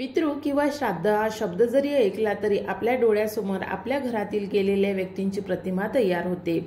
पितृ किंवा श्राद्ध हा शब्द जरी ऐकला तरी आपल्या डोळ्यासमोर आपल्या घरातील गेलेल्या व्यक्तींची प्रतिमा तयार होते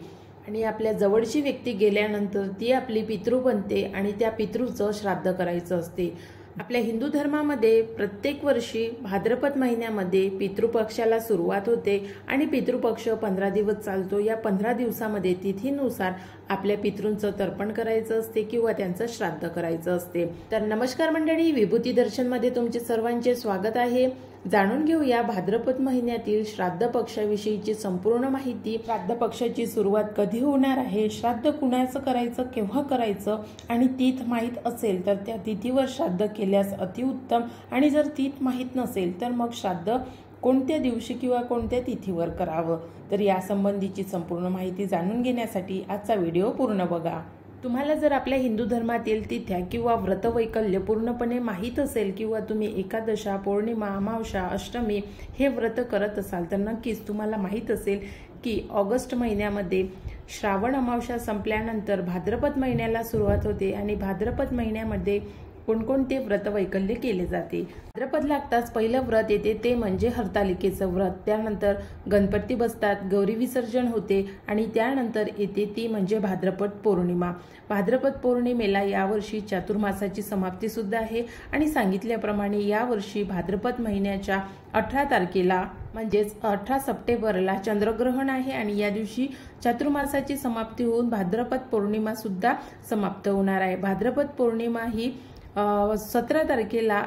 आणि आपल्या जवळची व्यक्ती गेल्यानंतर ती आपली पितृ बनते आणि त्या पितृचं श्राद्ध करायचं असते। आपल्या हिंदू धर्मामध्ये प्रत्येक वर्षी भाद्रपद महिन्यामध्ये पितृपक्षाला सुरुवात होते आणि पितृपक्ष 15 दिवस चालतो। या 15 दिवसामध्ये तिथीनुसार आपल्या पितृंचं तर्पण करायचं असते किंवा त्यांचं श्राद्ध करायचं असते। तर नमस्कार मंडळी, विभूती दर्शन मध्ये तुमचे सर्वांचे स्वागत आहे। जाणून घेऊया भाद्रपद महिन्यातील श्राद्ध पक्षाविषयीची संपूर्ण माहिती। श्राद्ध पक्षाची सुरुवात कधी होणार आहे, श्राद्ध कुणाचं करायचं, केव्हा करायचं आणि तिथ माहित असेल तर त्या तिथीवर श्राद्ध केल्यास अतिउत्तम आणि जर तिथ माहित नसेल तर मग श्राद्ध कोणत्या दिवशी किंवा कोणत्या तिथीवर करावं। तर या संबंधीची संपूर्ण माहिती जाणून घेण्यासाठी आजचा व्हिडिओ पूर्ण बघा। तुम्हाला जर आपल्या हिंदू धर्मातील तिथ्या किंवा व्रतवैकल्य पूर्णपणे माहीत असेल किंवा तुम्ही एकादशा, पौर्णिमा, अमावस्या, अष्टमी हे व्रत करत असाल तर नक्कीच तुम्हाला माहीत असेल की ऑगस्ट महिन्यामध्ये श्रावण अमावस्या संपल्यानंतर भाद्रपद महिन्याला सुरुवात होते आणि भाद्रपद महिन्यामध्ये कोणकोणते व्रतवैकल्य केले जाते। भाद्रपद लागताच पहिलं व्रत येते ते म्हणजे हरतालिकेचं व्रत, त्यानंतर गणपती बसतात, गौरी विसर्जन होते आणि त्यानंतर येते ती म्हणजे भाद्रपद पौर्णिमा। भाद्रपद पौर्णिमेला यावर्षी चातुर्मासाची समाप्ती सुद्धा आहे आणि सांगितल्याप्रमाणे यावर्षी भाद्रपद महिन्याच्या 18 तारखेला म्हणजेच 18 सप्टेंबरला चंद्रग्रहण आहे आणि या दिवशी चातुर्मासाची समाप्ती होऊन भाद्रपद पौर्णिमा सुद्धा समाप्त होणार आहे। भाद्रपद पौर्णिमा ही 17 तारखेला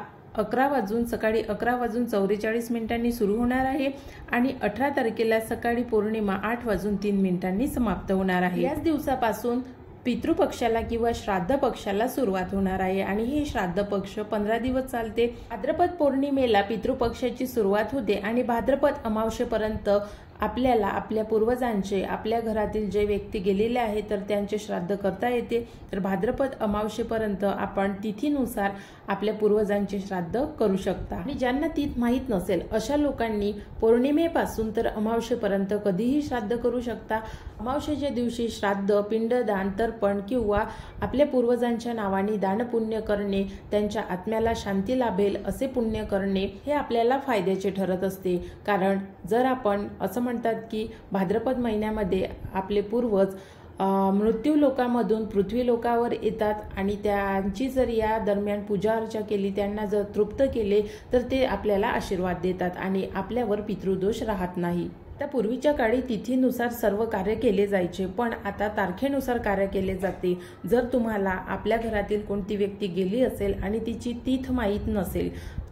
सकाळी 11:44 सुरू होणार आहे आणि 18 तारखेला सकाळी पौर्णिमा 8:03 समाप्त होणार आहे। याच दिवसापासून पितृपक्षाला किंवा श्राद्ध पक्षाला सुरुवात होणार आहे आणि हे श्राद्ध पक्ष 15 दिवस चालते। भाद्रपद पौर्णिमेला पितृपक्षाची सुरुवात होते आणि भाद्रपद अमावस्येपर्यंत आपल्याला आपल्या पूर्वजांचे, आपल्या घरातील जे व्यक्ती गेलेले आहेत तर त्यांचे श्राद्ध करता येते। तर भाद्रपद अमावस्येपर्यंत आपण तिथीनुसार आपल्या पूर्वजांचे श्राद्ध करू शकता आणि ज्यांना तिथ माहीत नसेल अशा लोकांनी पौर्णिमेपासून तर अमावस्येपर्यंत कधीही श्राद्ध करू शकता। अमावस्येच्या दिवशी श्राद्ध, पिंडदान, तर्पण किंवा आपल्या पूर्वजांच्या नावाने दानपुण्य करणे, त्यांच्या आत्म्याला शांती लाभेल असे पुण्य करणे हे आपल्याला फायद्याचे ठरत असते। कारण जर आपण असं म्हणतात की भाद्रपद महिन्यामध्ये आपले पूर्वज मृत्यू लोकामधून पृथ्वी लोकावर येतात आणि त्यांची जर या दरम्यान पूजा अर्चा केली, त्यांना जर तृप्त केले तर ते आपल्याला आशीर्वाद देतात आणि आपल्यावर पितृदोष राहत नाही। आता पूर्वीच्या काळी तिथीनुसार सर्व कार्य केले जायचे, पण आता तारखेनुसार कार्य केले जाते। जर तुम्हाला आपल्या घरातील कोणती व्यक्ती गेली असेल आणि तिची तिथ माहीत नसेल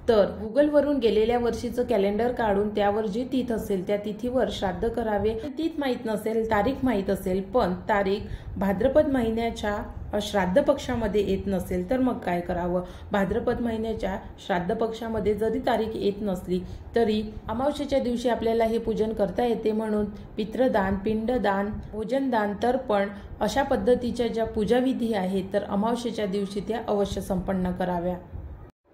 तर गुगलवरून गेलेल्या वर्षीचं कॅलेंडर काढून त्यावर जी तिथ असेल त्या तिथीवर श्राद्ध करावे। तिथ माहीत नसेल, तारीख माहीत असेल पण तारीख भाद्रपद महिन्याच्या श्राद्ध पक्षामध्ये येत नसेल तर मग काय करावं। भाद्रपद महिन्याच्या श्राद्ध पक्षामध्ये जरी तारीख येत नसली तरी अमावस्येच्या दिवशी आपल्याला हे पूजन करता येते, म्हणून पितृदान, पिंडदान, भोजनदान, तर्पण अशा पद्धतीच्या ज्या पूजाविधी आहेत तर अमावस्येच्या दिवशी त्या अवश्य संपन्न कराव्या।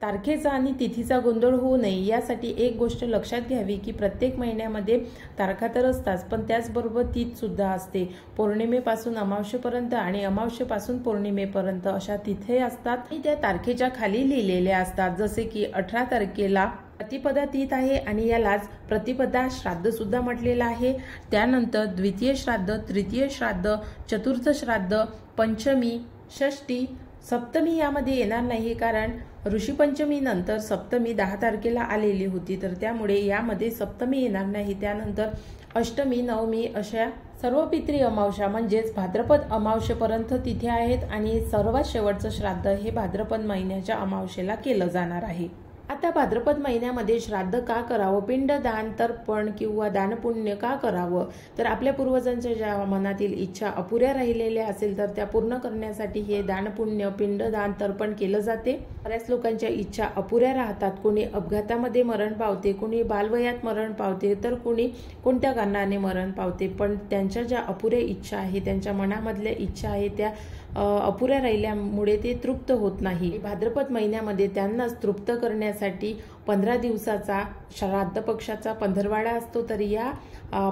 तारखेचा आणि तिथीचा गोंधळ होऊ नये यासाठी एक गोष्ट लक्षात घ्यावी की प्रत्येक महिन्यामध्ये तारखा तर असतात पण त्याचबरोबर तिथ सुद्धा असते। पौर्णिमेपासून अमावस्येपर्यंत आणि अमावस्येपासून पौर्णिमेपर्यंत अशा तिथे असतात आणि त्या तारखेच्या खाली लिहिलेल्या असतात। जसे की 18 तारखेला प्रतिपदा तिथ आहे आणि यालाच प्रतिपदा श्राद्ध सुद्धा म्हटलेलं आहे। त्यानंतर द्वितीय श्राद्ध, तृतीय श्राद्ध, चतुर्थ श्राद्ध, पंचमी, षष्ठी, सप्तमी यामध्ये येणार नाही कारण ऋषीपंचमी नंतर सप्तमी 10 तारखेला आलेली होती, तर त्यामुळे यामध्ये सप्तमी येणार नाही। त्यानंतर अष्टमी, नवमी अशा सर्व पितृ अमावस्या म्हणजेच भाद्रपद अमावस्येपर्यंत तिथे आहेत आणि सर्वात शेवटचं श्राद्ध हे भाद्रपद महिन्याच्या अमावस्येला केलं जाणार आहे। आता भाद्रपद महिन्यामध्ये श्राद्ध का करावं, पिंडदान, तर्पण किंवा दानपुण्य का करावं, तर आपल्या पूर्वजांच्या ज्या मनातील इच्छा अपुऱ्या राहिलेल्या असेल तर त्या पूर्ण करण्यासाठी हे दानपुण्य, पिंडदान, तर्पण केलं जाते। बऱ्याच लोकांच्या इच्छा अपुऱ्या राहतात, कोणी अपघातामध्ये मरण पावते, कोणी बालवयात मरण पावते तर कोणी कोणत्या कारणाने मरण पावते, पण त्यांच्या ज्या अपुऱ्या इच्छा आहेत, त्यांच्या मनामधल्या इच्छा आहेत त्या अपुऱ्या राहिल्यामुळे ते तृप्त होत नाही। भाद्रपद महिन्यामध्ये त्यांनाच तृप्त करण्यासाठी 15 दिवसाचा श्राद्ध पक्षाचा पंधरवाडा असतो, तर या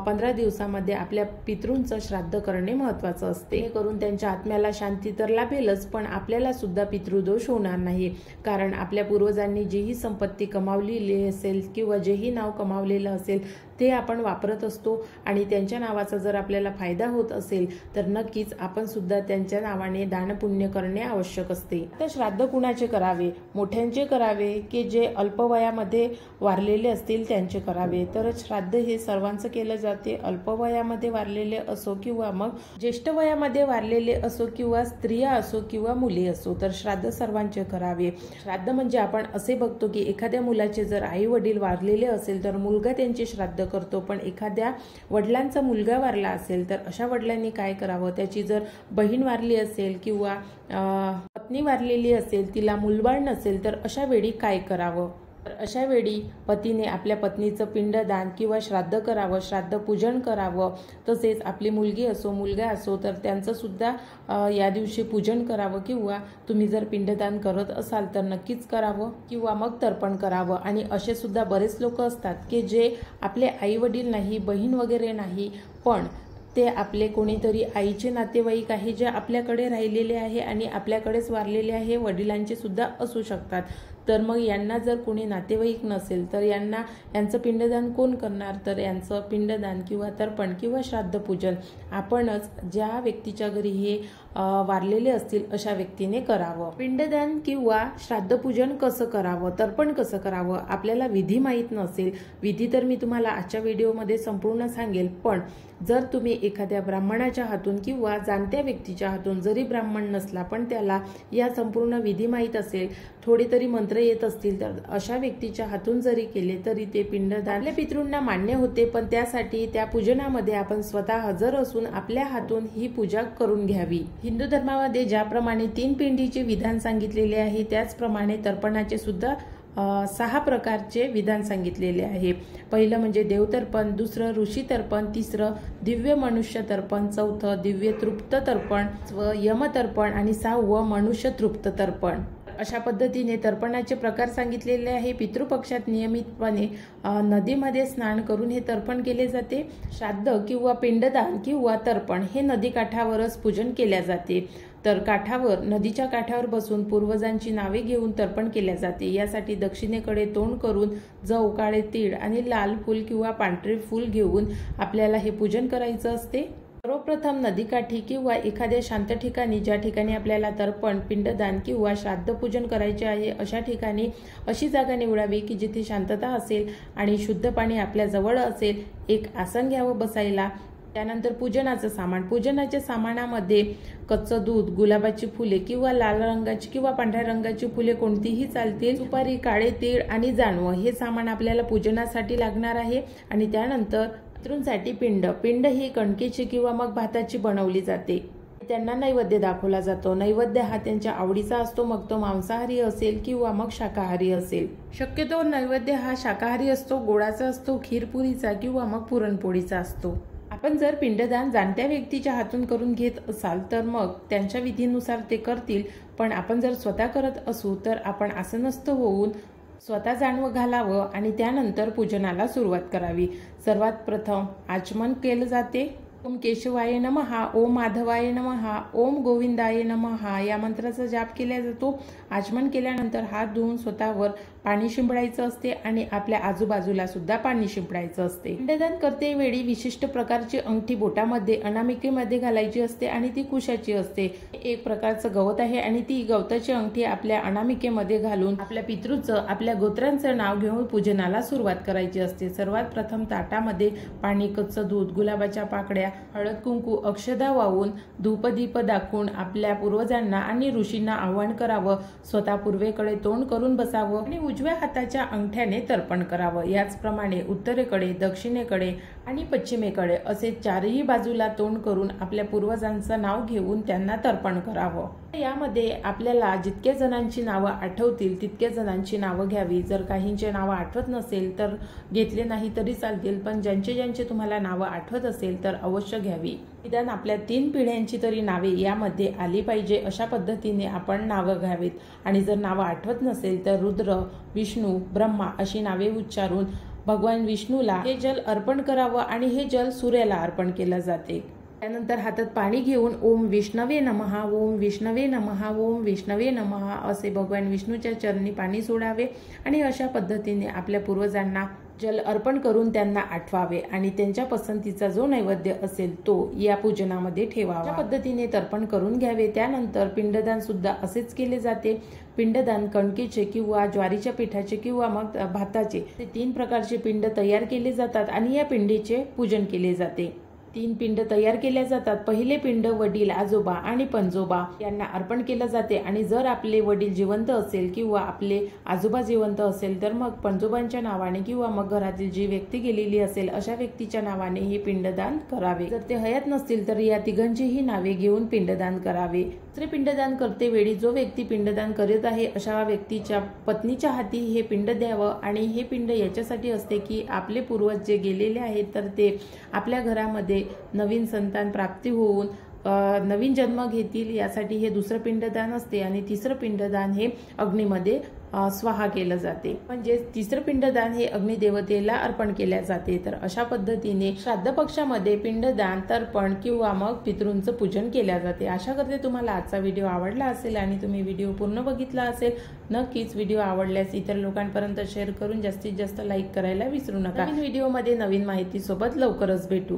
15 दिवसामध्ये आपल्या पितृंचं श्राद्ध करणे महत्त्वाचं असते, करून त्यांच्या आत्म्याला शांती तर लाभेलच, पण आपल्याला सुद्धा पितृदोष होणार नाही. कारण आपल्या पूर्वजांनी जीही संपत्ती कमावलेली असेल किंवा जेही नाव कमावलेलं असेल ते आपण वापरत असतो आणि त्यांच्या नावाचा जर आपल्याला फायदा होत असेल तर नक्कीच आपण सुद्धा त्यांच्या नावाने दानपुण्य करणे आवश्यक असते. तर श्राद्ध कुणाचे करावे? मोठ्यांचे करावे की जे अल्पवयामध्ये वारलेले असतील त्यांचे करावे? तर श्राद्ध हे सर्वांचं केलं जाते, अल्पवयामध्ये वारलेले असो किंवा मग ज्येष्ठ वयामध्ये वारलेले असो किंवा स्त्रिया असो किंवा मुली असो, तर श्राद्ध सर्वांचे करावे. श्राद्ध म्हणजे आपण असे बघतो की एखाद्या मुलाचे जर आई वडील वारलेले असेल तर मुलगा त्यांचे श्राद्ध करतो, पण एखाद्या वडिलांचा मुलगा वारला असेल तर अशा वडिलांनी काय करावं? त्याची जर बहीण वारली असेल किंवा पत्नी वारलेली असेल, तिला मुलबाळ नसेल, तर अशा वेळी काय करावं? तर अशा वेळी पतीने आपल्या पत्नीचं पिंडदान किंवा श्राद्ध करावं, श्राद्ध पूजन करावं. तसेच आपली मुलगी असो मुलगा असो तर त्यांचं सुद्धा या दिवशी पूजन करावं, किंवा तुम्ही जर पिंडदान करत असाल तर नक्कीच करावं किंवा मग तर्पण करावं. आणि असे सुद्धा बरेच लोक असतात की जे आपले आई वडील नाही, बहीण वगैरे नाही, पण ते आपले कोणीतरी आईचे नातेवाईक आहे जे आपल्याकडे राहिलेले आहे आणि आपल्याकडेच वारलेले आहे, वडिलांचे सुद्धा असू शकतात. तर मग यांना जर कोणी नातेवाईक नसेल तर यांचं पिंडदान कोण करणार? तर यांचं पिंडदान किंवा तर्पण किंवा श्राद्ध पूजन आपणच ज्या व्यक्तीच्या घरी हे वारलेले असतील अशा व्यक्तीने करावं. पिंडदान किंवा श्राद्ध पूजन कसं करावं, तर्पण कसं करावं, आपल्याला विधी माहीत नसेल. विधी तर मी तुम्हाला आजच्या व्हिडिओमध्ये संपूर्ण सांगेल, पण जर तुम्ही एखाद्या ब्राह्मणाच्या हातून किंवा जाणत्या व्यक्तीच्या हातून, जरी ब्राह्मण नसला पण त्याला या संपूर्ण विधी माहीत असेल, थोडे तरी मंत्र येत असतील, तर अशा व्यक्तीच्या हातून जरी केले तरी ते पिंडदान आपल्या पितृंना मान्य होते. पण त्यासाठी त्या पूजनामध्ये आपण स्वतः हजर असून आपल्या हातून ही पूजा करून घ्यावी. हिंदू धर्मामध्ये ज्याप्रमाणे 3 पिंडीचे विधान सांगितलेले आहे त्याचप्रमाणे तर्पणाचे सुद्धा 6 प्रकारचे विधान सांगितलेले आहे. पहिलं म्हणजे देवतर्पण, दुसरं ऋषी तर्पण, तिसरं दिव्य मनुष्य तर्पण, चौथं दिव्य तृप्त तर्पण, यमतर्पण आणि 6वं मनुष्य तृप्त तर्पण. अशा पद्धतीने तर्पणाचे प्रकार सांगितलेले आहे. पितृपक्षात नियमितपणे नदीमध्ये स्नान करून हे तर्पण केले जाते. श्राद्ध किंवा पिंडदान किंवा तर्पण हे नदीकाठावरच पूजन केले जाते. तर नदीच्या काठावर बसून पूर्वजांची नावे घेऊन तर्पण केल्या जाते. यासाठी दक्षिणेकडे तोंड करून जव, काळे तीळ आणि लाल फूल किंवा पांढरे फूल घेऊन आपल्याला हे पूजन करायचं असते. सर्वप्रथम नदीकाठी किंवा एखाद्या शांत ठिकाणी, ज्या ठिकाणी आपल्याला तर्पण, पिंडदान किंवा श्राद्ध पूजन करायचे आहे अशा ठिकाणी अशी जागा निवडावी की जिथे शांतता असेल आणि शुद्ध पाणी आपल्या जवळ असेल. एक आसन घ्यावं बसायला. त्यानंतर पूजनाच्या सामानामध्ये कच्चं दूध, गुलाबाची फुले किंवा लाल रंगाची किंवा पांढऱ्या रंगाची फुले कोणतीही चालतील, सुपारी, काळे तीळ आणि जानवं हे सामान आपल्याला पूजनासाठी लागणार आहे. आणि त्यानंतर पितृंसाठी पिंड ही कणकेची किंवा मग भाताची बनवली जाते. त्यांना नैवेद्य दाखवला जातो. नैवेद्य हा त्यांच्या आवडीचा असतो, मग तो मांसाहारी असेल किंवा मग शाकाहारी असेल. शक्यतो नैवेद्य हा शाकाहारी असतो, गोडाचा असतो, खीरपुरीचा किंवा मग पुरणपोळीचा असतो. आपण जर पिंडदान जाणत्या व्यक्तीच्या हातून करून घेत असाल तर मग त्यांच्या विधीनुसार ते करतील, पण आपण जर स्वतः करत असू तर आपण आसनस्थ होऊन स्वतः जानवं घालावं आणि त्यानंतर पूजनाला सुरुवात करावी. सर्वात प्रथम आचमन केलं जाते. ओम केशवाय नमः, ओम माधवाय नमः, ओम गोविंदाय नमः या मंत्राचा जाप केला जातो. आचमन केल्यानंतर हात धुवून स्वतःवर पाणी शिंपडायचं असते आणि आपल्या आजूबाजूला सुद्धा पाणी शिंपडायचं असते. पिंडदान करते वेळी विशिष्ट प्रकारची अंगठी बोटामध्ये, अनामिकेमध्ये घालायची असते आणि ती कुशाची असते. एक प्रकारचं गवत आहे आणि ती गवताची अंगठी आपल्या अनामिकेमध्ये घालून आपल्या पितृचं, आपल्या गोत्रांचं नाव घेऊन पूजनाला सुरुवात करायची असते. सर्वात प्रथम ताटामध्ये पाणी, कच्चं दूध, गुलाबाच्या पाकळ्या, हळद कुंकू, अक्षदा वाहून धूपदीप दाखवून आपल्या पूर्वजांना आणि ऋषींना आवाहन करावं. स्वतः पूर्वेकडे तोंड करून बसावं आणि उजव्या हाताच्या अंगठ्याने तर्पण करावं. याचप्रमाणे उत्तरेकडे, दक्षिणेकडे आणि पश्चिमेकडे असे 4ही बाजूला तोंड करून आपल्या पूर्वजांचं नाव घेऊन त्यांना तर्पण करावं. यामध्ये आपल्याला जितक्या जणांची नावं आठवतील तितक्या जणांची नावं घ्यावी। जर काहींचे नावं आठवत नसेल तर घेतले नाही तरी चालतील, पण ज्यांचे तुम्हाला नावं आठवत असेल तर अवश्य घ्यावी। निदान आपल्या 3 पिढ्यांची तरी नावे यामध्ये आली पाहिजे अशा पद्धतीने आपण नावं घ्यावीत। आणि जर नावं आठवत नसेल तर रुद्र, विष्णू, ब्रह्मा अशी नावे उच्चारून भगवान विष्णूला हे जल अर्पण करावं आणि हे जल सूर्याला अर्पण केलं जाते। त्यानंतर हातात पाणी घेऊन ओम विष्णवे नमः, ओम विष्णवे नमः, ओम विष्णवे नमः असे भगवान विष्णूच्या चरणी पाणी सोडावे आणि अशा पद्धतीने आपल्या पूर्वजांना जल अर्पण करून त्यांना आठवावे आणि त्यांच्या पसंतीचा जो नैवेद्य असेल तो या पूजनामध्ये ठेवावा। अशा पद्धतीने तर्पण करून घ्यावे। त्यानंतर पिंडदान सुद्धा असेच केले जाते। पिंडदान कणकेचे किंवा ज्वारीच्या पिठाचे किंवा मग भाताचे, 3 प्रकारचे पिंड तयार केले जातात आणि या पिंडीचे पूजन केले जाते। 3 पिंड तयार केल्या जातात। पहिले पिंड वडील, आजोबा आणि पणजोबा यांना अर्पण केलं जाते आणि जर आपले वडील जिवंत असेल किंवा आपले आजोबा जिवंत असेल तर मग पणजोबांच्या नावाने किंवा मग घरातील जी व्यक्ती गेलेली असेल अशा व्यक्तीच्या नावाने हे पिंडदान करावे। जर ते हयात नसतील तर या तिघांचीही नावे घेऊन पिंडदान करावे। दुसरे पिंडदान करते वेळी जो व्यक्ती पिंडदान करीत आहे अशा व्यक्तीच्या पत्नीच्या हाती हे पिंड द्यावं आणि हे पिंड याच्यासाठी असते की आपले पूर्वज जे गेलेले आहेत तर ते आपल्या घरामध्ये नवीन संतान प्राप्ती होऊन नवीन जन्म घेतील यासाठी हे दुसरं पिंडदान असते। आणि तिसरं पिंडदान हे अग्नीमध्ये स्वाहा केलं जाते, म्हणजे तिसरं पिंडदान हे अग्निदेवतेला अर्पण केले जाते। तर अशा पद्धतीने श्राद्ध पक्षामध्ये पिंडदान, तर्पण किंवा मग पितृंचं पूजन केले जाते। आशा करते तुम्हाला आजचा व्हिडिओ आवडला असेल आणि तुम्ही व्हिडिओ पूर्ण बघितला असेल। नक्कीच व्हिडिओ आवडल्यास इतर लोकांपर्यंत शेअर करून जास्तीत जास्त लाईक करायला विसरू नका। नवीन व्हिडिओमध्ये नवीन माहिती सोबत लवकरच भेटू।